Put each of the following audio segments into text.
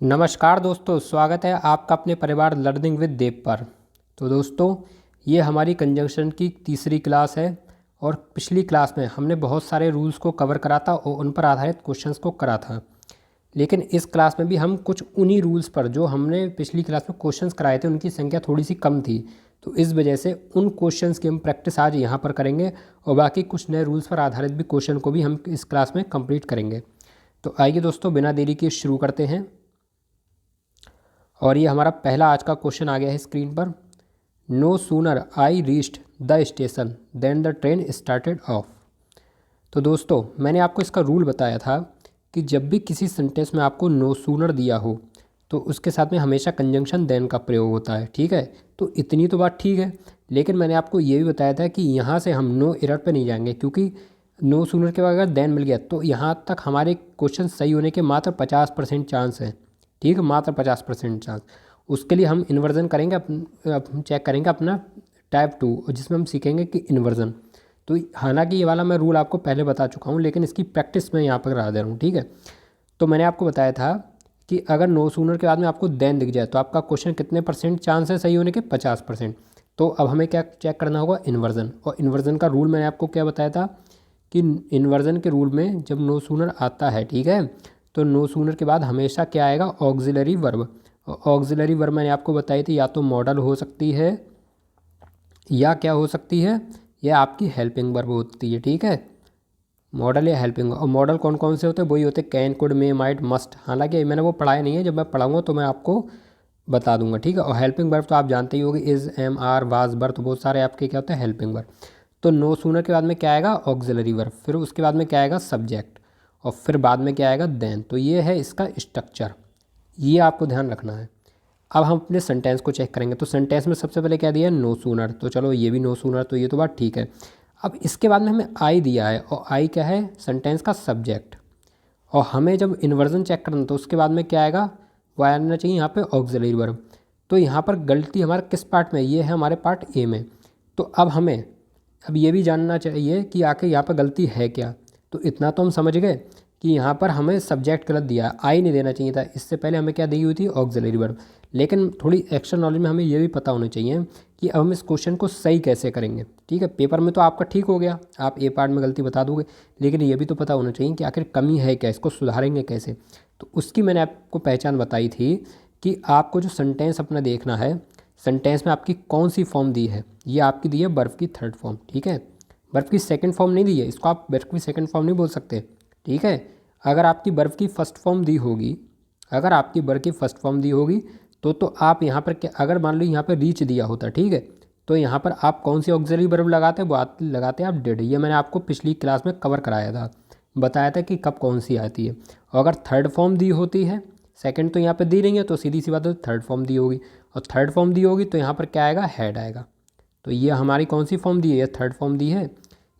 नमस्कार दोस्तों, स्वागत है आपका अपने परिवार लर्निंग विद देव पर। तो दोस्तों, ये हमारी कंजंक्शन की तीसरी क्लास है और पिछली क्लास में हमने बहुत सारे रूल्स को कवर करा था और उन पर आधारित क्वेश्चंस को करा था। लेकिन इस क्लास में भी हम कुछ उन्हीं रूल्स पर जो हमने पिछली क्लास में क्वेश्चंस कराए थे उनकी संख्या थोड़ी सी कम थी, तो इस वजह से उन क्वेश्चंस की हम प्रैक्टिस आज यहाँ पर करेंगे और बाकी कुछ नए रूल्स पर आधारित भी क्वेश्चन को भी हम इस क्लास में कंप्लीट करेंगे। तो आइए दोस्तों, बिना देरी के शुरू करते हैं। और ये हमारा पहला आज का क्वेश्चन आ गया है स्क्रीन पर। No sooner I reached the station than the train started off. तो दोस्तों, मैंने आपको इसका रूल बताया था कि जब भी किसी सेंटेंस में आपको नो सूनर दिया हो तो उसके साथ में हमेशा कंजंक्शन देन का प्रयोग होता है। ठीक है, तो इतनी तो बात ठीक है, लेकिन मैंने आपको ये भी बताया था कि यहाँ से हम नो एरर पे नहीं जाएंगे, क्योंकि नो सूनर के बाद अगर देन मिल गया तो यहाँ तक हमारे क्वेश्चन सही होने के मात्र 50% चांस है। ठीक है, मात्र 50% चांस। उसके लिए हम इन्वर्जन करेंगे, हम चेक करेंगे अपना टाइप 2, जिसमें हम सीखेंगे कि इन्वर्जन। तो हालांकि ये वाला मैं रूल आपको पहले बता चुका हूँ, लेकिन इसकी प्रैक्टिस मैं यहाँ पर करा दे रहा हूँ। ठीक है, तो मैंने आपको बताया था कि अगर नो सूनर के बाद में आपको देन दिख जाए तो आपका क्वेश्चन कितने % चांस है सही होने के? 50%। तो अब हमें क्या चेक करना होगा? इन्वर्जन। और इन्वर्जन का रूल मैंने आपको क्या बताया था कि इन्वर्जन के रूल में जब नो सूनर आता है, ठीक है, तो नो सूनर के बाद हमेशा क्या आएगा? Auxiliary verb. ऑक्सिलरी वर्ब मैंने आपको बताई थी, या तो मॉडल हो सकती है या क्या हो सकती है, या आपकी हेल्पिंग वर्ब होती है। ठीक है, मॉडल या हेल्पिंग। और मॉडल कौन कौन से होते हैं? वही होते हैं can, could, may, might, must. हालांकि मैंने वो पढ़ाया नहीं है, जब मैं पढ़ाऊँगा तो मैं आपको बता दूंगा। ठीक है, और हेल्पिंग वर्ब तो आप जानते ही होगे, इज़, एम, आर, वाज, बर, तो बहुत सारे आपके क्या होते हैं? Helping verb. तो नो सूनर के बाद में क्या आएगा? Auxiliary verb. फिर उसके बाद में क्या आएगा? सब्जेक्ट। और फिर बाद में क्या आएगा? देन। तो ये है इसका स्ट्रक्चर, ये आपको ध्यान रखना है। अब हम अपने सेंटेंस को चेक करेंगे। तो सेंटेंस में सबसे पहले क्या दिया है? No sooner. तो चलो ये भी नो सूनर, तो ये तो बात ठीक है। अब इसके बाद में हमें आई दिया है, और आई क्या है? सेंटेंस का सब्जेक्ट। और हमें जब इन्वर्जन चेक करना तो उसके बाद में क्या आएगा? वो आना चाहिए यहाँ पे ऑक्सिलरी वर्ब। तो यहाँ पर गलती हमारा किस पार्ट में? ये है हमारे पार्ट ए में। तो अब हमें अब ये भी जानना चाहिए कि आखिर यहाँ पर गलती है क्या। तो इतना तो हम समझ गए कि यहाँ पर हमें सब्जेक्ट गलत दिया, आई नहीं देना चाहिए था। इससे पहले हमें क्या दी हुई थी? Auxiliary verb. लेकिन थोड़ी एक्स्ट्रा नॉलेज में हमें ये भी पता होना चाहिए कि अब हम इस क्वेश्चन को सही कैसे करेंगे। ठीक है, पेपर में तो आपका ठीक हो गया, आप ए पार्ट में गलती बता दोगे, लेकिन ये भी तो पता होना चाहिए कि आखिर कमी है क्या, इसको सुधारेंगे कैसे। तो उसकी मैंने आपको पहचान बताई थी कि आपको जो सेंटेंस अपना देखना है, सेंटेंस में आपकी कौन सी फॉर्म दी है। ये आपकी दी है बर्फ़ की थर्ड फॉर्म। ठीक है, बर्फ़ की सेकंड फॉर्म नहीं दी है, इसको आप बर्फ़ की सेकंड फॉर्म नहीं बोल सकते। ठीक है, अगर आपकी बर्फ़ की फर्स्ट फॉर्म दी होगी, अगर आपकी बर्फ़ की फर्स्ट फॉर्म दी होगी तो आप यहाँ पर क्या, अगर मान लो यहाँ पर रीच दिया होता, ठीक है, तो यहाँ पर आप कौन सी ऑक्सिलरी वर्ब लगाते? वो लगाते आप डिड। ये मैंने आपको पिछली क्लास में कवर कराया था, बताया था कि कब कौन सी आती है। और अगर थर्ड फॉर्म दी होती है, सेकंड तो यहाँ पे दी नहीं है, तो सीधी सी बात है थर्ड फॉर्म दी होगी। और थर्ड फॉर्म दी होगी तो यहाँ पर क्या आएगा? हेड आएगा। तो ये हमारी कौन सी फॉर्म दी है? ये थर्ड फॉर्म दी है।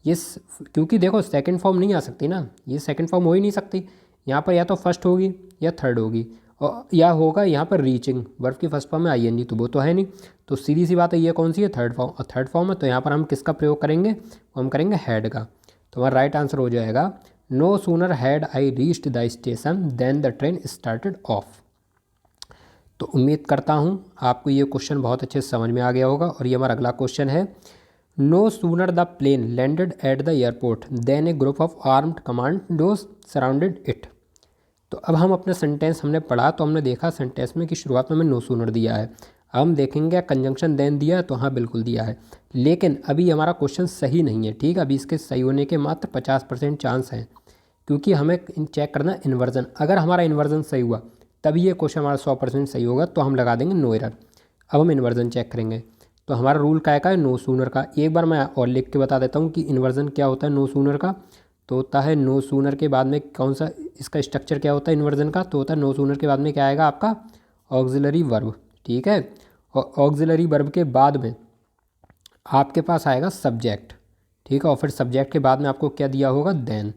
क्योंकि देखो सेकंड फॉर्म नहीं आ सकती ना, ये सेकंड फॉर्म हो ही नहीं सकती। यहाँ पर या तो फर्स्ट होगी या थर्ड होगी, और या होगा यहाँ पर रीचिंग। वर्ब की फर्स्ट फॉर्म में आई एन जी, तो वो तो है नहीं। तो सीधी सी बात है, ये कौन सी है? Third form. और थर्ड फॉर्म है तो यहाँ पर हम किसका प्रयोग करेंगे? हम करेंगे हेड का। तो हमारा राइट आंसर हो जाएगा, no sooner had I reached the station than the train started off. तो उम्मीद करता हूँ आपको ये क्वेश्चन बहुत अच्छे से समझ में आ गया होगा। और ये हमारा अगला क्वेश्चन है, no sooner the plane landed at the airport than a group of armed commandos surrounded it. तो अब हम अपना सेंटेंस हमने पढ़ा, तो हमने देखा सेंटेंस में कि शुरुआत में हमें नो सूनर दिया है। अब हम देखेंगे कंजंक्शन देन दिया है, तो हाँ बिल्कुल दिया है, लेकिन अभी हमारा क्वेश्चन सही नहीं है। ठीक है, अभी इसके सही होने के मात्र 50% चांस हैं, क्योंकि हमें चेक करना है इन्वर्जन। अगर हमारा इन्वर्जन सही हुआ तभी ये क्वेश्चन हमारा 100% सही होगा, तो हम लगा देंगे नो एरर। अब हम इन्वर्जन चेक करेंगे। तो हमारा रूल क्या है? नो सूनर का। एक बार मैं और लिख के बता देता हूँ कि इन्वर्जन क्या होता है नो सूनर का। तो होता है नो सूनर के बाद में कौन सा, इसका स्ट्रक्चर क्या होता है इन्वर्जन का? तो होता है नो सूनर के बाद में क्या आएगा आपका? Auxiliary verb. ठीक है, और ऑक्सिलरी वर्ब के बाद में आपके पास आएगा सब्जेक्ट। ठीक है, और फिर सब्जेक्ट के बाद में आपको क्या दिया होगा? देन।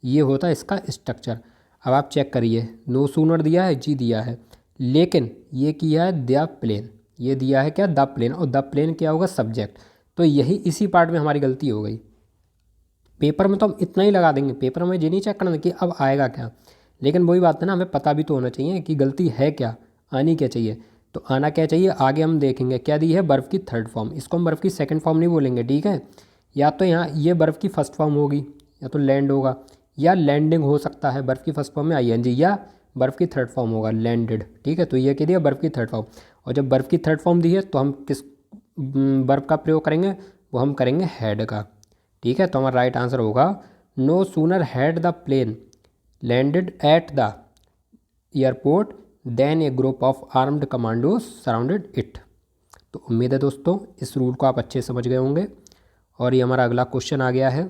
ये होता है इसका स्ट्रक्चर। अब आप चेक करिए, नो सूनर दिया है जी, दिया है, लेकिन ये किया है द प्लेन। ये दिया है क्या? The plane. और द प्लेन क्या होगा? सब्जेक्ट। तो यही इसी पार्ट में हमारी गलती हो गई। पेपर में तो हम इतना ही लगा देंगे, पेपर में ये नहीं चेक करना कि अब आएगा क्या, लेकिन वही बात है ना, हमें पता भी तो होना चाहिए कि गलती है क्या, आनी क्या चाहिए। तो आना क्या चाहिए, आगे हम देखेंगे क्या दी है, बर्फ़ की थर्ड फॉर्म। इसको हम बर्फ़ की सेकंड फॉर्म नहीं बोलेंगे, ठीक है। या तो यहाँ ये बर्फ़ की फर्स्ट फॉर्म होगी, या तो लैंड होगा, या लैंडिंग हो सकता है, बर्फ़ की फर्स्ट फॉर्म में आईएनजी, या बर्फ़ की थर्ड फॉर्म होगा लैंडेड, ठीक है। तो ये कह दिया बर्फ़ की थर्ड फॉर्म। और जब बर्फ़ की थर्ड फॉर्म दी है तो हम किस बर्फ़ का प्रयोग करेंगे, वो हम करेंगे हैड का, ठीक है। तो हमारा राइट आंसर होगा no sooner had the plane landed at the airport than a group of armed commandos surrounded it. तो उम्मीद है दोस्तों इस रूल को आप अच्छे समझ गए होंगे। और ये हमारा अगला क्वेश्चन आ गया है,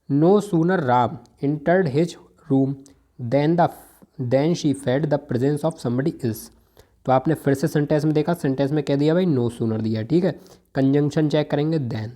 no sooner Ram entered his room than she felt the presence of somebody else. तो आपने फिर से सेंटेंस में देखा, सेंटेंस में कह दिया भाई नो सूनर दिया है, ठीक है। कंजंक्शन चेक करेंगे देन।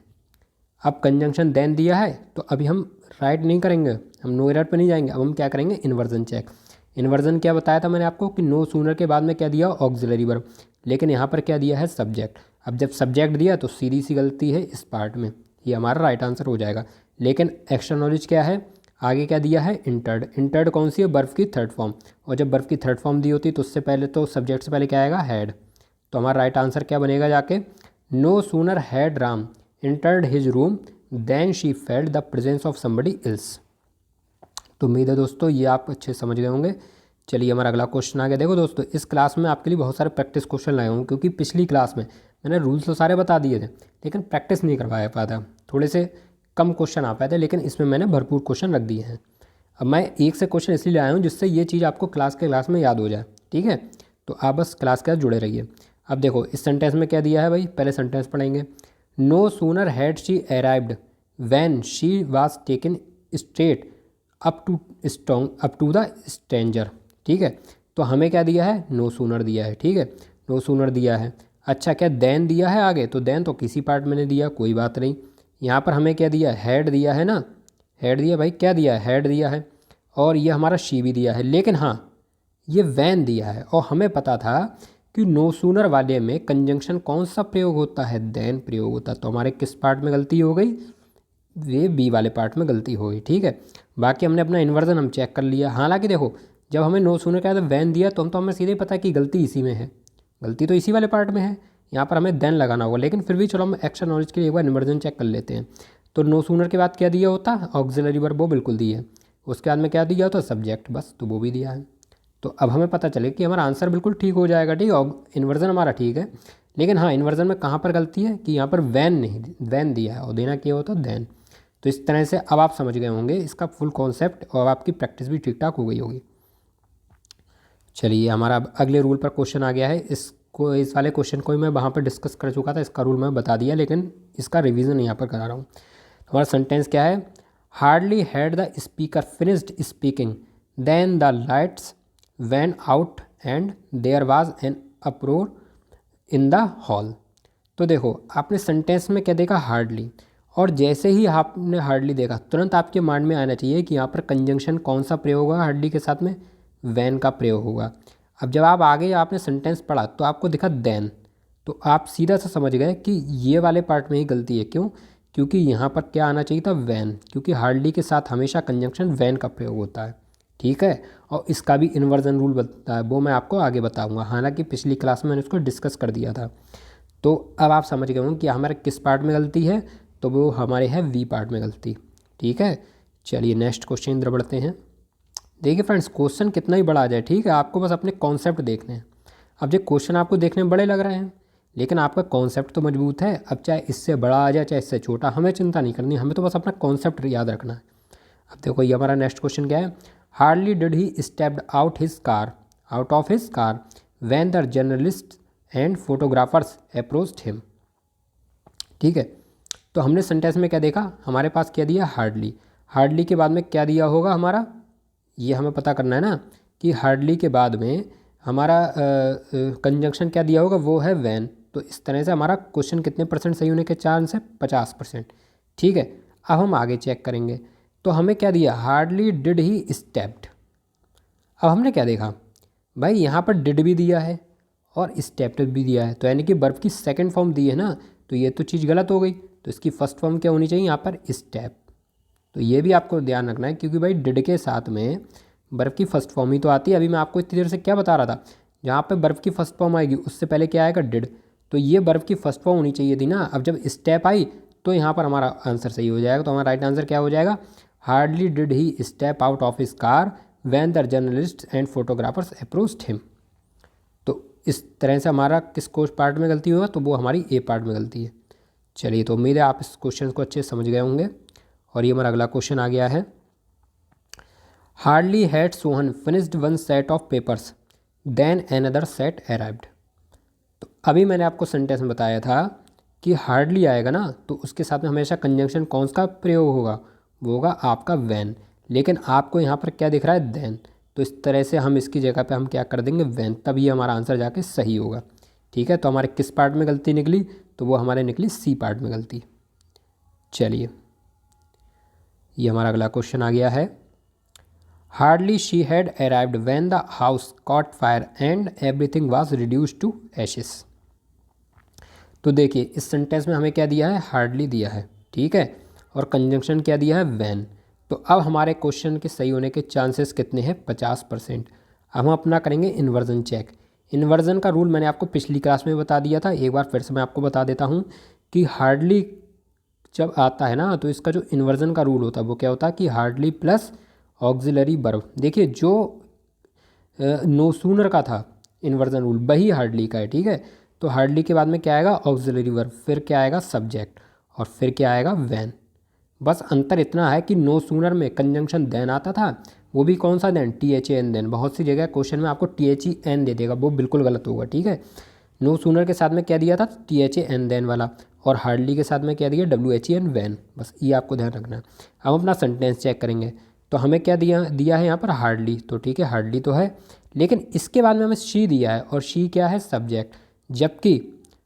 अब कंजंक्शन देन दिया है तो अभी हम राइट नहीं करेंगे, हम नो एरर पे नहीं जाएंगे, अब हम क्या करेंगे, इन्वर्जन चेक। इन्वर्जन क्या बताया था मैंने आपको कि नो सूनर के बाद में क्या दिया, ऑक्सिलरी वर्ब, लेकिन यहाँ पर क्या दिया है, सब्जेक्ट। अब जब सब्जेक्ट दिया तो सीधी सी गलती है इस पार्ट में, ये हमारा राइट आंसर हो जाएगा। लेकिन एक्स्ट्रा नॉलेज क्या है, आगे क्या दिया है, इंटर्ड। इंटर्ड कौन सी है, बर्फ़ की थर्ड फॉर्म। और जब बर्फ़ की थर्ड फॉर्म दी होती तो उससे पहले तो सब्जेक्ट से पहले क्या आएगा, हैड। तो हमारा राइट आंसर क्या बनेगा जाके, no sooner had Ram entered his room than she felt the presence of somebody else. तो उम्मीद है दोस्तों ये आप अच्छे समझ गए होंगे। चलिए हमारा अगला क्वेश्चन आ गया। देखो दोस्तों इस क्लास में आपके लिए बहुत सारे प्रैक्टिस क्वेश्चन लाए हूँ, क्योंकि पिछली क्लास में मैंने रूल्स तो सारे बता दिए थे लेकिन प्रैक्टिस नहीं करवाया पाया था, थोड़े से कम क्वेश्चन आ पाए थे, लेकिन इसमें मैंने भरपूर क्वेश्चन रख दिए हैं। अब मैं एक से क्वेश्चन इसलिए आया हूँ जिससे ये चीज़ आपको क्लास में याद हो जाए, ठीक है। तो आप बस क्लास के साथ जुड़े रहिए। अब देखो इस सेंटेंस में क्या दिया है भाई, पहले सेंटेंस पढ़ेंगे। No sooner had she arrived when she was taken straight up to the stranger, ठीक है। तो हमें क्या दिया है, नो सूनर दिया है, ठीक है, नो सूनर दिया है। अच्छा क्या देन दिया है आगे, तो देन तो किसी पार्ट में नहीं दिया, कोई बात नहीं। यहाँ पर हमें क्या दिया, हैड दिया है ना, हैड दिया भाई, क्या दिया है, हैड दिया है। और ये हमारा शी भी दिया है, लेकिन हाँ ये वैन दिया है। और हमें पता था कि नो सूनर वाले में कंजंक्शन कौन सा प्रयोग होता है, देन प्रयोग होता है। तो हमारे किस पार्ट में गलती हो गई, ये बी वाले पार्ट में गलती हो गई, ठीक है। बाकी हमने अपना इन्वर्जन हम चेक कर लिया। हालांकि देखो जब हमें नो सूनर का वैन दिया तो हमें सीधे पता कि गलती इसी में है, गलती तो इसी वाले पार्ट में है, यहाँ पर हमें देन लगाना होगा। लेकिन फिर भी चलो हम एक्स्ट्रा नॉलेज के लिए एक बार इन्वर्जन चेक कर लेते हैं। तो नो सूनर के बाद क्या दिया होता, ऑक्सिलरी वर्ब, वो बिल्कुल दिया है। उसके बाद में क्या दिया होता, सब्जेक्ट, बस, तो वो भी दिया है। तो अब हमें पता चले कि हमारा आंसर बिल्कुल ठीक हो जाएगा, ठीक है। इन्वर्जन हमारा ठीक है, लेकिन हाँ इन्वर्जन में कहाँ पर गलती है कि यहाँ पर वैन नहीं, वैन दिया है और देना क्या होता है, देन। तो इस तरह से अब आप समझ गए होंगे इसका फुल कॉन्सेप्ट और आपकी प्रैक्टिस भी ठीक ठाक हो गई होगी। चलिए हमारा अब अगले रूल पर क्वेश्चन आ गया है। इसको, इस वाले क्वेश्चन को ही मैं वहाँ पर डिस्कस कर चुका था, इसका रूल मैं बता दिया, लेकिन इसका रिवीजन यहाँ पर करा रहा हूँ। हमारा सेंटेंस क्या है, hardly had the speaker finished speaking than the lights went out and there was an uproar in the hall. तो देखो आपने सेंटेंस में क्या देखा, हार्डली, और जैसे ही आपने हार्डली देखा तुरंत आपके माइंड में आना चाहिए कि यहाँ पर कंजंक्शन कौन सा प्रयोग होगा, हार्डली के साथ में वैन का प्रयोग होगा। अब जब आप आगे आपने सेंटेंस पढ़ा तो आपको दिखा देन, तो आप सीधा सा समझ गए कि ये वाले पार्ट में ही गलती है। क्यों, क्योंकि यहाँ पर क्या आना चाहिए था, वैन, क्योंकि हार्डली के साथ हमेशा कंजंक्शन वैन का प्रयोग होता है, ठीक है। और इसका भी इन्वर्जन रूल बताता है, वो मैं आपको आगे बताऊँगा, हालाँकि पिछली क्लास में मैंने उसको डिस्कस कर दिया था। तो अब आप समझ गए होंगे कि हमारे किस पार्ट में गलती है, तो वो हमारे है वी पार्ट में गलती, ठीक है। चलिए नेक्स्ट क्वेश्चन इधर बढ़ते हैं। देखिए फ्रेंड्स क्वेश्चन कितना ही बड़ा आ जाए, ठीक है, आपको बस अपने कॉन्सेप्ट देखने हैं। अब जो क्वेश्चन आपको देखने में बड़े लग रहे हैं लेकिन आपका कॉन्सेप्ट तो मजबूत है। अब चाहे इससे बड़ा आ जाए चाहे इससे छोटा, हमें चिंता नहीं करनी, हमें तो बस अपना कॉन्सेप्ट याद रखना है। अब देखो ये हमारा नेक्स्ट क्वेश्चन क्या है, hardly did he stepped out of his car when the journalist and photographers approached him, ठीक है। तो हमने सेंटेंस में क्या देखा, हमारे पास क्या दिया, हार्डली। हार्डली के बाद में क्या दिया होगा हमारा, ये हमें पता करना है ना कि हार्डली के बाद में हमारा कंजंक्शन क्या दिया होगा, वो है वैन। तो इस तरह से हमारा क्वेश्चन कितने परसेंट सही होने के चांस है, 50%, ठीक है। अब हम आगे चेक करेंगे। तो हमें क्या दिया, हार्डली डिड ही स्टेप्ड। अब हमने क्या देखा भाई, यहाँ पर डिड भी दिया है और स्टेप्ड भी दिया है, तो यानी कि वर्ब की सेकंड फॉर्म दी है ना, तो ये तो चीज़ गलत हो गई। तो इसकी फर्स्ट फॉर्म क्या होनी चाहिए यहाँ पर, स्टेप। तो ये भी आपको ध्यान रखना है, क्योंकि भाई डिड के साथ में बर्फ़ की फर्स्ट फॉर्म ही तो आती है। अभी मैं आपको इतनी देर से क्या बता रहा था, जहाँ पे बर्फ़ की फर्स्ट फॉर्म आएगी उससे पहले क्या आएगा, डिड। तो ये बर्फ़ की फर्स्ट फॉर्म होनी चाहिए थी ना। अब जब स्टेप आई तो यहाँ पर हमारा आंसर सही हो जाएगा। तो हमारा राइट आंसर क्या हो जाएगा, hardly did he step out of his car when the journalist and photographers approached him. तो इस तरह से हमारा किस कोश पार्ट में गलती होगा, तो वो हमारी ए पार्ट में गलती है। चलिए, तो उम्मीद है आप इस क्वेश्चन को अच्छे से समझ गए होंगे। और ये हमारा अगला क्वेश्चन आ गया है, hardly had Sohan finished one set of papers than another set arrived. तो अभी मैंने आपको सेंटेंस में बताया था कि हार्डली आएगा ना, तो उसके साथ में हमेशा कंजंक्शन कौन सा प्रयोग होगा, वो होगा आपका वैन। लेकिन आपको यहाँ पर क्या दिख रहा है, देन। तो इस तरह से हम इसकी जगह पे हम क्या कर देंगे, वैन, तब ये हमारा आंसर जाके सही होगा। ठीक है, तो हमारे किस पार्ट में गलती निकली, तो वो हमारे निकली सी पार्ट में गलती। चलिए, ये हमारा अगला क्वेश्चन आ गया है, hardly she had arrived when the house caught fire and everything was reduced to ashes. तो देखिए, इस सेंटेंस में हमें क्या दिया है, हार्डली दिया है, ठीक है, और कंजंक्शन क्या दिया है, व्हेन। तो अब हमारे क्वेश्चन के सही होने के चांसेस कितने हैं, 50%। अब हम अपना करेंगे इन्वर्जन चेक। इन्वर्जन का रूल मैंने आपको पिछली क्लास में बता दिया था, एक बार फिर से मैं आपको बता देता हूँ कि हार्डली जब आता है ना, तो इसका जो इन्वर्जन का रूल होता है वो क्या होता है कि हार्डली प्लस ऑक्सिलरी वर्ब। देखिए, जो नो सूनर का था इन्वर्जन रूल, वही हार्डली का है, ठीक है। तो हार्डली के बाद में क्या आएगा, ऑक्सिलरी वर्ब, फिर क्या आएगा, सब्जेक्ट, और फिर क्या आएगा, वैन। बस अंतर इतना है कि नो सूनर में कंजंक्शन देन आता था, वो भी कौन सा than, T H A N than. बहुत सी जगह क्वेश्चन में आपको टी एच ई एन दे देगा, वो बिल्कुल गलत होगा, ठीक है। नो सूनर के साथ में क्या दिया था, T H A N than वाला, और हार्डली के साथ में क्या दिया, W H E N when. बस ये आपको ध्यान रखना है। अब हम अपना सेंटेंस चेक करेंगे, तो हमें क्या दिया है यहाँ पर, हार्डली। तो ठीक है, हार्डली तो है, लेकिन इसके बाद में हमें शी दिया है, और शी क्या है, सब्जेक्ट। जबकि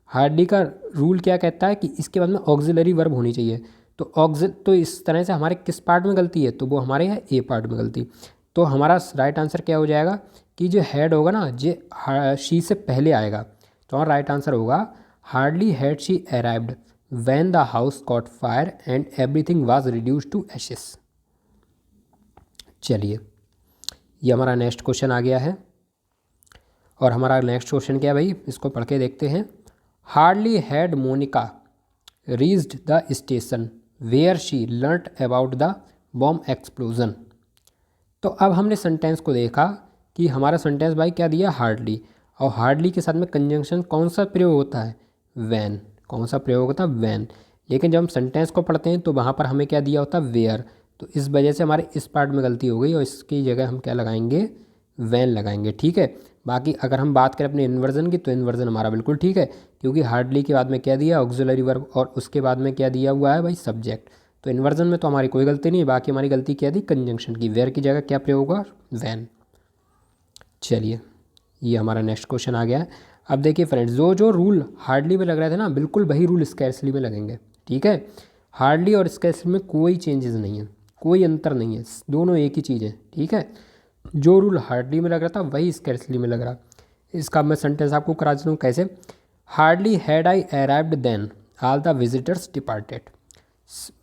हार्डली का रूल क्या कहता है कि इसके बाद में ऑक्सिलरी वर्ब होनी चाहिए। तो इस तरह से हमारे किस पार्ट में गलती है, तो वो हमारे है ए पार्ट में गलती। तो हमारा राइट आंसर क्या हो जाएगा कि जो हेड होगा ना, जो शी से पहले आएगा, तो हमारा राइट आंसर होगा, hardly had she arrived when the house caught fire and everything was reduced to ashes. चलिए, ये हमारा नेक्स्ट क्वेश्चन आ गया है, और हमारा नेक्स्ट क्वेश्चन क्या है भाई, इसको पढ़ के देखते हैं। Hardly had Monica reached the station where she learnt about the bomb explosion. तो अब हमने सेंटेंस को देखा कि हमारा सेंटेंस भाई क्या दिया, हार्डली, और हार्डली के साथ में कंजंक्शन कौन सा प्रयोग होता है, वैन। कौन सा प्रयोग होता है, वैन। लेकिन जब हम सेंटेंस को पढ़ते हैं तो वहाँ पर हमें क्या दिया होता है, वेयर। तो इस वजह से हमारे इस पार्ट में गलती हो गई, और इसकी जगह हम क्या लगाएंगे, वैन लगाएंगे, ठीक है। बाकी अगर हम बात करें अपने इन्वर्जन की, तो इन्वर्जन हमारा बिल्कुल ठीक है, क्योंकि हार्डली के बाद में क्या दिया, ऑक्सिलरी वर्ब, और उसके बाद में क्या दिया हुआ है भाई, सब्जेक्ट। तो इन्वर्जन में तो हमारी कोई गलती नहीं है, बाकी हमारी गलती क्या थी, कंजंक्शन की। वेयर की जगह क्या प्रयोग होगा, वैन। चलिए, ये हमारा नेक्स्ट क्वेश्चन आ गया है। अब देखिए फ्रेंड्स, जो जो रूल हार्डली में लग रहे थे ना, बिल्कुल वही रूल स्कैर्सली में लगेंगे, ठीक है। हार्डली और स्कैर्सली में कोई चेंजेस नहीं है, कोई अंतर नहीं है, दोनों एक ही चीज़ है, ठीक है। जो रूल हार्डली में लग रहा था वही स्कैर्सली में लग रहा। इसका मैं सेंटेंस आपको करा देता हूँ कैसे। Hardly had I arrived than all the visitors departed.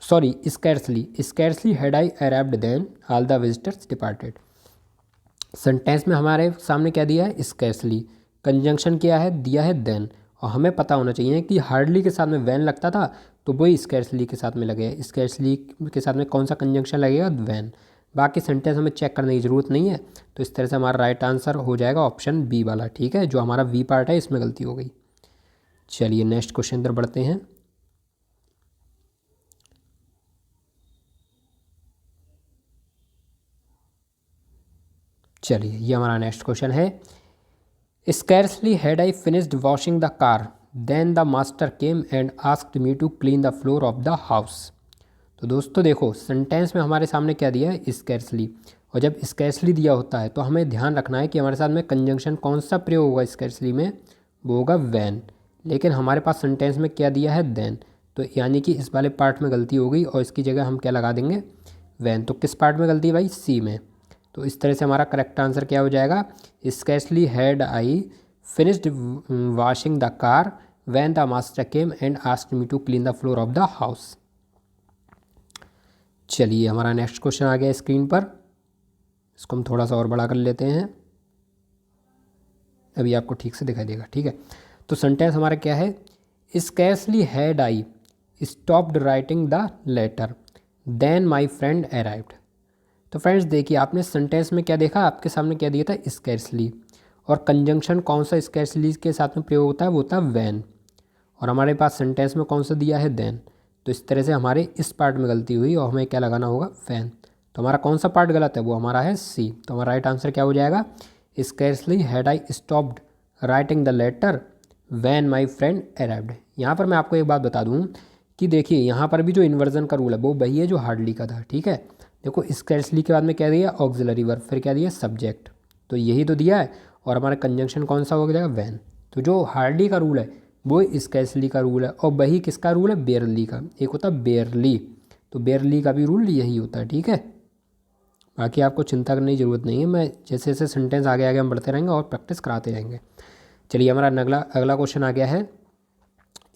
Sorry, scarcely had I arrived than all the visitors departed. Sentence में हमारे सामने क्या दिया है, स्कैर्सली, कंजंक्शन क्या है, दिया है देन, और हमें पता होना चाहिए कि हार्डली के साथ में वैन लगता था, तो वही स्कैर्सली के साथ में लगेगा। स्कैर्सली के साथ में कौन सा कंजंक्शन लगेगा, वैन। बाकी सेंटेंस हमें चेक करने की ज़रूरत नहीं है। तो इस तरह से हमारा राइट आंसर हो जाएगा ऑप्शन बी वाला, ठीक है। जो हमारा वी पार्ट है इसमें गलती हो गई। चलिए, नेक्स्ट क्वेश्चन पर बढ़ते हैं। चलिए, ये हमारा नेक्स्ट क्वेश्चन है। Scarcely had I finished washing the car than the master came and asked me to clean the floor of the house. तो दोस्तों देखो, सेंटेंस में हमारे सामने क्या दिया है, स्कैर्सली, और जब स्कैर्सली दिया होता है तो हमें ध्यान रखना है कि हमारे साथ में कंजंक्शन कौन सा प्रयोग होगा स्कैर्सली में, वो होगा वैन। लेकिन हमारे पास सेंटेंस में क्या दिया है, देन। तो यानी कि इस वाले पार्ट में गलती हो गई, और इसकी जगह हम क्या लगा देंगे, वैन। तो किस पार्ट में गलती है भाई, सी में। तो इस तरह से हमारा करेक्ट आंसर क्या हो जाएगा, scarcely had I finished washing the car when the master came and asked me to clean the floor of the house. चलिए, हमारा नेक्स्ट क्वेश्चन आ गया स्क्रीन पर। इसको हम थोड़ा सा और बड़ा कर लेते हैं, अभी आपको ठीक से दिखाई देगा। ठीक है, तो सेंटेंस हमारा क्या है, scarcely had I stopped writing the letter than my friend arrived. तो फ्रेंड्स देखिए, आपने सेंटेंस में क्या देखा, आपके सामने क्या दिया था, स्कैर्सली, और कंजंक्शन कौन सा स्कैर्सली के साथ में प्रयोग होता है, वो होता है वैन, और हमारे पास सेंटेंस में कौन सा दिया है, देन। तो इस तरह से हमारे इस पार्ट में गलती हुई और हमें क्या लगाना होगा, वैन। तो हमारा कौन सा पार्ट गलत है, वो हमारा है सी। तो हमारा राइट आंसर क्या हो जाएगा, scarcely had I stopped writing the letter when my friend arrived. यहाँ पर मैं आपको एक बात बता दूँ कि देखिए, यहाँ पर भी जो इन्वर्जन का रूल है वो वही है जो हार्डली का था। ठीक है, देखो स्कैर्सली के बाद में क्या दिया, ऑक्सिलरी वर्ब, फिर क्या दिया, सब्जेक्ट, तो यही तो दिया है, और हमारा कंजंक्शन कौन सा हो जाएगा, वैन। तो जो हार्डली का रूल है वो स्कैर्सली का रूल है, और वही किसका रूल है, बेयरली का। एक होता है बेयरली, तो बेयरली का भी रूल यही होता है। ठीक है, बाकी आपको चिंता करने की ज़रूरत नहीं है, मैं जैसे जैसे सेंटेंस आगे आगे हम बढ़ते रहेंगे और प्रैक्टिस कराते रहेंगे। चलिए, हमारा अगला क्वेश्चन आ गया है,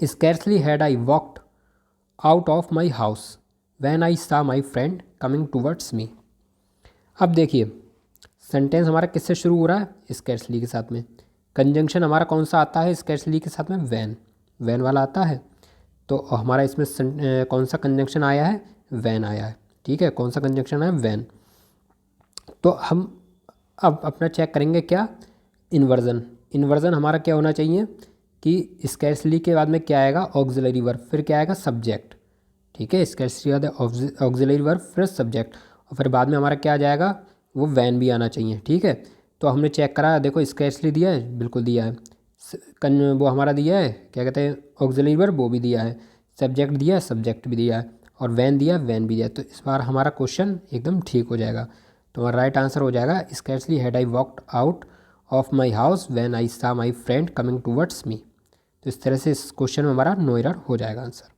scarcely had I walked out of my house when I saw my friend coming towards me. अब देखिए, सेंटेंस हमारा किससे शुरू हो रहा है, स्कैर्सली के साथ में। कंजंक्शन हमारा कौन सा आता है स्कैर्सली के साथ में, वैन, वैन वाला आता है। तो हमारा इसमें कौन सा कंजंक्शन आया है, वैन आया है। ठीक है, कौन सा कंजंक्शन है, वैन। तो हम अब अपना चेक करेंगे क्या, इन्वर्जन। इन्वर्जन हमारा क्या होना चाहिए कि स्कैर्सली के बाद में क्या आएगा, ऑक्सिलरी वर्ब, फिर क्या आएगा, सब्जेक्ट। ठीक है, स्कैर्सली बाद ऑक्सिलरी वर्ब फिर सब्जेक्ट, और फिर बाद में हमारा क्या आ जाएगा, वो वैन भी आना चाहिए। ठीक है, तो हमने चेक करा, देखो स्कैर्सली दिया है, बिल्कुल दिया है, वो हमारा दिया है, क्या कहते हैं, ऑक्सिलरी वर्ब, वो भी दिया है, सब्जेक्ट दिया है, सब्जेक्ट भी दिया है, और वैन दिया है, वैन भी दिया है। तो इस बार हमारा क्वेश्चन एकदम ठीक हो जाएगा। तो हमारा राइट आंसर हो जाएगा, scarcely had I walked out of my house when I saw my friend coming towards me. तो इस तरह से इस क्वेश्चन में हमारा नो एरर हो जाएगा आंसर।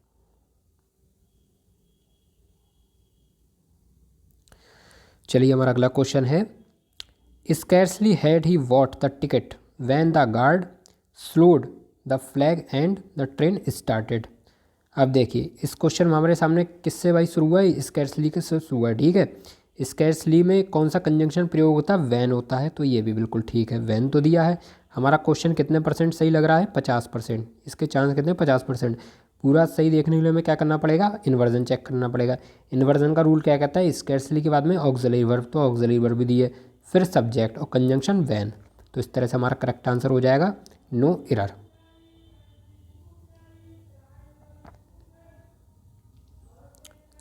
चलिए, हमारा अगला क्वेश्चन है, scarcely had he what the ticket when the guard slowed the flag and the train started. अब देखिए, इस क्वेश्चन में हमारे सामने किससे भाई शुरू हुआ है, स्कैर्सली के से शुरू हुआ है। ठीक है, स्कैर्सली में कौन सा कंजंक्शन प्रयोग होता है, वैन होता है, तो ये भी बिल्कुल ठीक है, वैन तो दिया है। हमारा क्वेश्चन कितने परसेंट सही लग रहा है, 50%। इसके चांस कितने, 50%। पूरा सही देखने के लिए हमें क्या करना पड़ेगा, इन्वर्जन चेक करना पड़ेगा। इन्वर्जन का रूल क्या कहता है, स्कैर्सली के बाद में ऑक्सिलरी वर्ब, तो ऑक्सिलरी वर्ब भी दिए, फिर सब्जेक्ट और कंजंक्शन वैन। तो इस तरह से हमारा करेक्ट आंसर हो जाएगा नो एरर।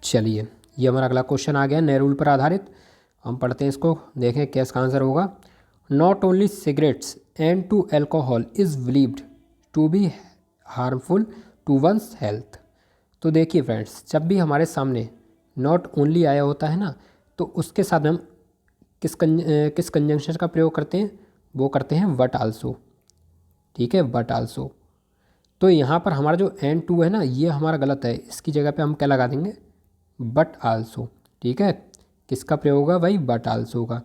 चलिए, ये हमारा अगला क्वेश्चन आ गया नए रूल पर आधारित, हम पढ़ते हैं इसको, देखें क्या इसका आंसर होगा। Not only cigarettes and too alcohol is believed to be harmful to one's health. तो देखिए फ्रेंड्स, जब भी हमारे सामने नॉट ओनली आया होता है ना, तो उसके साथ हम किस कंजंक्शन का प्रयोग करते हैं, वो करते हैं बट आल्सो। ठीक है, बट आल्सो। तो यहाँ पर हमारा जो एंड टू है ना, ये हमारा गलत है, इसकी जगह पे हम क्या लगा देंगे, बट आल्सो। ठीक है, किसका प्रयोग होगा भाई, बट आल्सो का।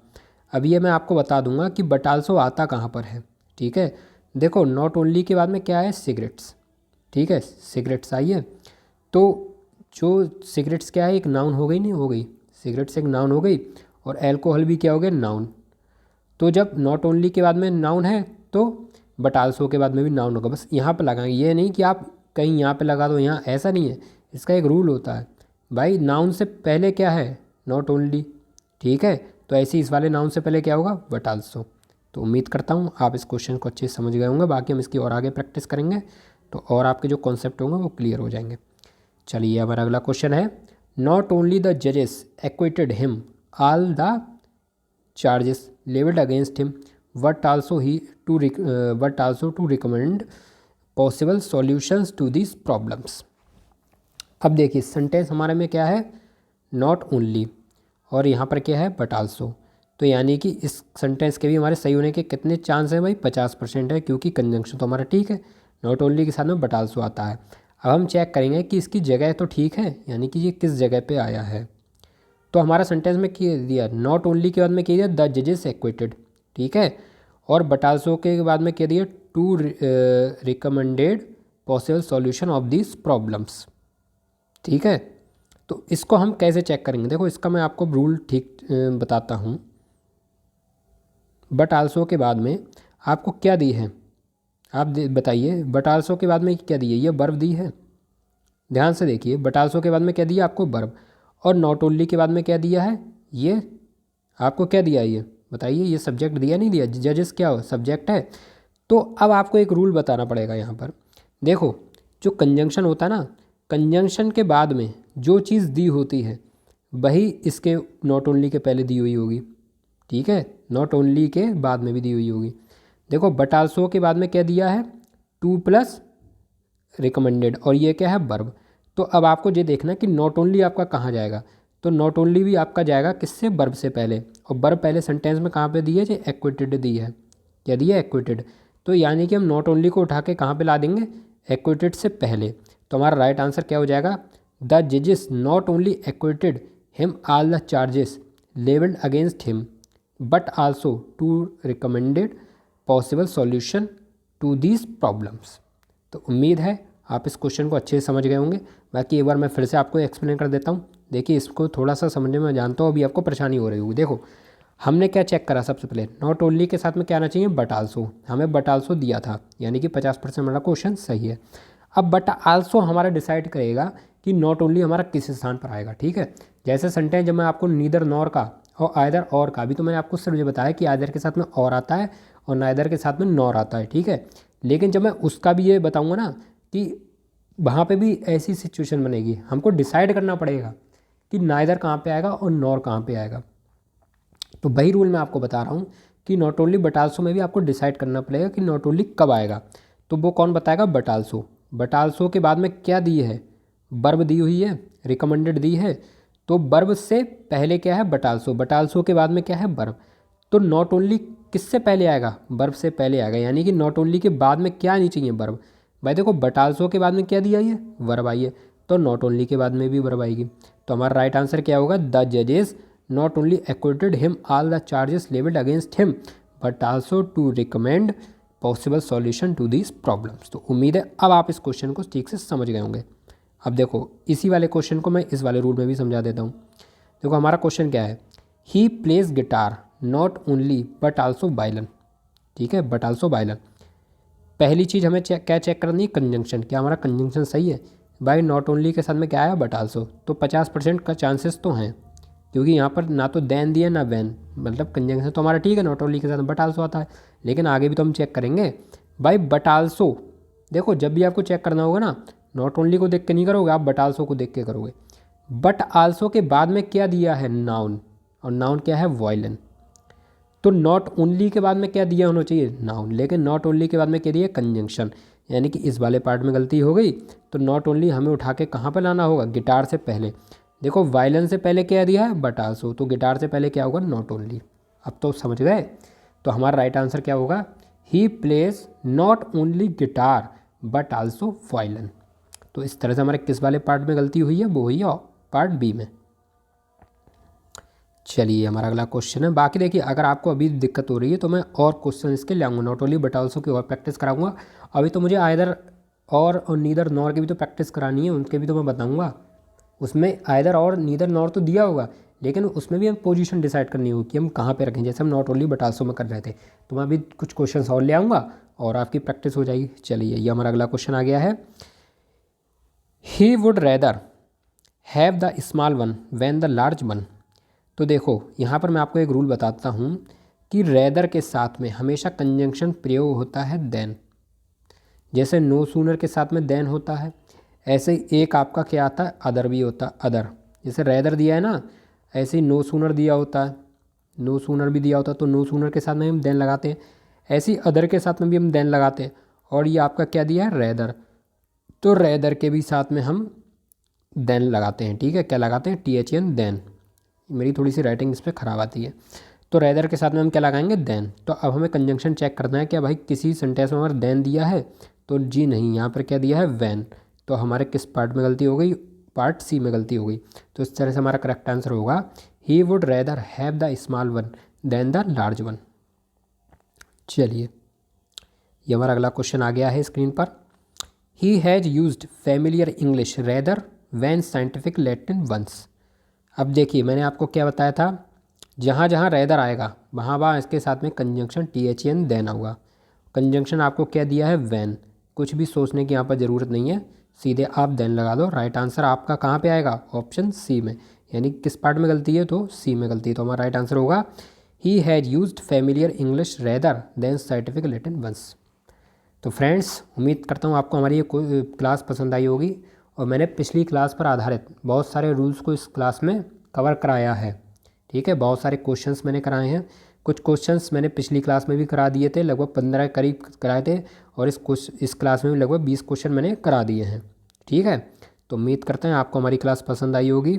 अब ये मैं आपको बता दूंगा कि बट आल्सो आता कहाँ पर है। ठीक है, देखो नॉट ओनली के बाद में क्या है, सिगरेट्स। ठीक है, सिगरेट्स आई है, तो जो सिगरेट्स क्या है, एक नाउन हो गई, नहीं हो गई, सिगरेट्स एक नाउन हो गई, और एल्कोहल भी क्या हो गया, नाउन। तो जब नॉट ओनली के बाद में नाउन है तो बट आल्सो के बाद में भी नाउन होगा। बस यहाँ पर लगाएंगे, ये नहीं कि आप कहीं यहाँ पे लगा दो, यहाँ ऐसा नहीं है, इसका एक रूल होता है भाई, नाउन से पहले क्या है, नॉट ओनली। ठीक है, तो ऐसे इस वाले नाउन से पहले क्या होगा, बट आल्सो। तो उम्मीद करता हूँ आप इस क्वेश्चन को अच्छे से समझ गए होंगे, बाकी हम इसकी और आगे प्रैक्टिस करेंगे तो और आपके जो कॉन्सेप्ट होंगे वो क्लियर हो जाएंगे। चलिए, हमारा अगला क्वेश्चन है, नॉट ओनली द जजेस acquitted him all the charges levelled against him but also to recommend possible solutions to this problems. अब देखिए, सेंटेंस हमारे में क्या है, नॉट ओनली, और यहाँ पर क्या है, बट आल्सो। तो यानी कि इस सेंटेंस के भी हमारे सही होने के कितने चांस हैं भाई, 50% है, क्योंकि कंजंक्शन तो हमारा ठीक है, नॉट ओनली के साथ में बट आल्सो आता है। अब हम चेक करेंगे कि इसकी जगह तो ठीक है, यानी कि ये किस जगह पे आया है। तो हमारा सेंटेंस में क्या दिया, नॉट ओनली के बाद में क्या दिया, द जजेस एक्विटेड। ठीक है, और बट आल्सो के बाद में क्या दिया, to recommended possible solution of this problems. ठीक है, तो इसको हम कैसे चेक करेंगे, देखो इसका मैं आपको रूल ठीक बताता हूँ। बट आल्सो के बाद में आपको क्या दी है, आप बताइए। बट आल्सो के बाद में क्या दी है, ये वर्ब दी है, ध्यान से देखिए। बट आल्सो के बाद में क्या दिया आपको, वर्ब। और नॉट ओनली के बाद में क्या दिया है, ये आपको क्या दिया है, ये बताइए। ये सब्जेक्ट दिया नहीं दिया, जजेस क्या हो, सब्जेक्ट है। तो अब आपको एक रूल बताना पड़ेगा यहाँ पर। देखो जो कंजंक्शन होता है ना, कंजंक्शन के बाद में जो चीज़ दी होती है वही इसके नॉट ओनली के पहले दी हुई होगी, ठीक है, नॉट ओनली के बाद में भी दी हुई होगी। देखो बट आल्सो के बाद में क्या दिया है, टू प्लस रिकमेंडेड, और ये क्या है, वर्ब। तो अब आपको ये देखना कि नॉट ओनली आपका कहाँ जाएगा, तो नॉट ओनली भी आपका जाएगा किससे, वर्ब से पहले। और वर्ब पहले सेंटेंस में कहाँ पे दी है, जो एक्विटेड दी है, क्या दी है, एक्विटेड। तो यानी कि हम नॉट ओनली को उठा के कहाँ पे ला देंगे, एक्विटेड से पहले। तो हमारा राइट आंसर क्या हो जाएगा, द जजेस not only acquitted him all the charges levelled against him but also to recommended possible solution to these problems. तो उम्मीद है आप इस क्वेश्चन को अच्छे से समझ गए होंगे। बाकी एक बार मैं फिर से आपको एक्सप्लेन कर देता हूँ। देखिए इसको थोड़ा सा समझने में जानता हूँ, अभी आपको परेशानी हो रही होगी। देखो हमने क्या चेक करा, सबसे पहले नॉट ओनली के साथ में क्या आना चाहिए, बट आल्सो। हमें बट आल्सो दिया था, यानी कि 50% हमारा क्वेश्चन सही है। अब बट आल्सो हमारा डिसाइड करेगा कि नॉट ओनली हमारा किस स्थान पर आएगा, ठीक है। जैसे सेंटेंस जब मैं आपको नीदर नॉर का और आइदर और का, अभी तो मैंने आपको सिर्फ ये बताया कि आइदर के साथ में और आता है और नाइदर के साथ में नॉर आता है, ठीक है। लेकिन जब मैं उसका भी ये बताऊँगा ना कि वहाँ पे भी ऐसी सिचुएशन बनेगी, हमको डिसाइड करना पड़ेगा कि नाइदर कहाँ पे आएगा और नॉर कहाँ पे आएगा। तो वही रूल मैं आपको बता रहा हूँ कि नॉट ओनली बट आल्सो में भी आपको डिसाइड करना पड़ेगा कि नॉट ओनली कब आएगा। तो वो कौन बताएगा, बट आल्सो। बट आल्सो के बाद में क्या दी है, वर्ब दी हुई है, रिकमेंडेड दी है। तो वर्ब से पहले क्या है, बट आल्सो। बट आल्सो के बाद में क्या है, वर्ब। तो नॉट ओनली किससे पहले आएगा, वर्ब से पहले आएगा, यानी कि नॉट ओनली के बाद में क्या आनी चाहिए, वर्ब। भाई देखो बट आल्सो के बाद में क्या दिया है, वर्ब आई है, तो नॉट ओनली के बाद में भी वर्ब आएगी। तो हमारा राइट आंसर क्या होगा, द जजेस not only acquitted him all the charges levelled against him but also to recommend possible solution to these problems. तो उम्मीद है अब आप इस क्वेश्चन को ठीक से समझ गए होंगे। अब देखो इसी वाले क्वेश्चन को मैं इस वाले रूल में भी समझा देता हूँ। देखो हमारा क्वेश्चन क्या है, he plays guitar not only but also violin, ठीक है, बट आल्सो वायलिन। पहली चीज़ हमें क्या चेक करनी है, कंजंक्शन, क्या हमारा कंजंक्शन सही है। भाई नॉट ओनली के साथ में क्या आया, बट आल्सो, तो 50% का चांसेस तो हैं, क्योंकि यहाँ पर ना तो देन दिया ना वैन, मतलब कंजंक्शन तो हमारा ठीक है, नॉट ओनली के साथ बट आल्सो आता है। लेकिन आगे भी तो हम चेक करेंगे भाई, बट आल्सो। देखो जब भी आपको चेक करना होगा ना, नॉट ओनली को देख के नहीं करोगे आप, बट आल्सो को देख के करोगे। बट आल्सो के बाद में क्या दिया है, नाउन, और नाउन क्या है, वायलिन। तो नॉट ओनली के बाद में क्या दिया होना चाहिए, नाउन, लेकिन नॉट ओनली के बाद में क्या दिया, कंजंक्शन, यानी कि इस वाले पार्ट में गलती हो गई। तो नॉट ओनली हमें उठा के कहाँ पर लाना होगा, गिटार से पहले। देखो वायलिन से पहले क्या दिया है, बट आल्सो, तो गिटार से पहले क्या होगा, नॉट ओनली। अब तो समझ गए। तो हमारा राइट आंसर क्या होगा, he plays not only guitar but also violin. तो इस तरह से हमारे किस वाले पार्ट में गलती हुई है, वो हुई है पार्ट बी में। चलिए हमारा अगला क्वेश्चन है। बाकी देखिए अगर आपको अभी दिक्कत हो रही है तो मैं और क्वेश्चन इसके ले आऊँगा, नॉट ओनली बट आल्सो की और प्रैक्टिस कराऊंगा। अभी तो मुझे आइदर और नीदर नॉर की भी तो प्रैक्टिस करानी है, उनके भी तो मैं बताऊँगा। उसमें आइदर और नीदर नॉर तो दिया होगा, लेकिन उसमें भी हम पोजीशन डिसाइड करनी होगी कि हम कहाँ पे रखें, जैसे हम नॉट ओनली बट आल्सो में कर रहे थे। तो मैं अभी कुछ क्वेश्चन और ले आऊँगा और आपकी प्रैक्टिस हो जाएगी। चलिए ये हमारा अगला क्वेश्चन आ गया है, ही would rather have the small one when the large one. तो देखो यहाँ पर मैं आपको एक रूल बताता हूँ कि रेदर के साथ में हमेशा कंजंक्शन प्रयोग होता है देन। जैसे नो सूनर के साथ में देन होता है, ऐसे ही एक आपका क्या आता है, अदर भी होता है, अदर। जैसे रेदर दिया है ना, ऐसे ही नो सूनर दिया होता है, नो सूनर भी दिया होता है, तो नो सूनर के साथ में हम देन लगाते हैं। ऐसे ही अदर के साथ में भी हम देन लगाते हैं। और ये आपका क्या दिया है, रेदर, तो रेदर के भी साथ में हम देन लगाते हैं, ठीक है। क्या लगाते हैं, THN देन। मेरी थोड़ी सी राइटिंग इस पर ख़राब आती है। तो रेदर के साथ में हम क्या लगाएंगे, देन। तो अब हमें कंजंक्शन चेक करना है क्या भाई, किसी सेंटेंस में हमारा देन दिया है, तो जी नहीं, यहाँ पर क्या दिया है, वैन। तो हमारे किस पार्ट में गलती हो गई, पार्ट सी में गलती हो गई। तो इस तरह से हमारा करेक्ट आंसर होगा, he would rather have the small one than the large one. चलिए ये हमारा अगला क्वेश्चन आ गया है स्क्रीन पर, he has used familiar English rather than scientific Latin ones. अब देखिए मैंने आपको क्या बताया था, जहाँ जहाँ रेदर आएगा वहाँ वहाँ इसके साथ में कंजंक्शन THEN देना होगा। कंजंक्शन आपको क्या दिया है, वैन। कुछ भी सोचने की यहाँ पर ज़रूरत नहीं है, सीधे आप देन लगा दो। राइट आंसर आपका कहाँ पे आएगा, ऑप्शन सी में। यानी किस पार्ट में गलती है, तो सी में गलती है। तो हमारा राइट आंसर होगा he has used familiar English rather than scientific Latin ones. तो फ्रेंड्स, उम्मीद करता हूँ आपको हमारी ये क्लास पसंद आई होगी, और मैंने पिछली क्लास पर आधारित बहुत सारे रूल्स को इस क्लास में कवर कराया है। ठीक है, बहुत सारे क्वेश्चंस मैंने कराए हैं। कुछ क्वेश्चंस मैंने पिछली क्लास में भी करा दिए थे, लगभग 15 करीब कराए थे, और इस क्लास में भी लगभग 20 क्वेश्चन मैंने करा दिए हैं। ठीक है, तो उम्मीद करते हैं आपको हमारी क्लास पसंद आई होगी।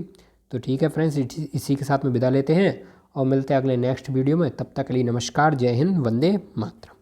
तो ठीक है फ्रेंड्स, इसी के साथ में विदा लेते हैं और मिलते हैं अगले नेक्स्ट वीडियो में। तब तक के लिए नमस्कार, जय हिंद, वंदे मातरम।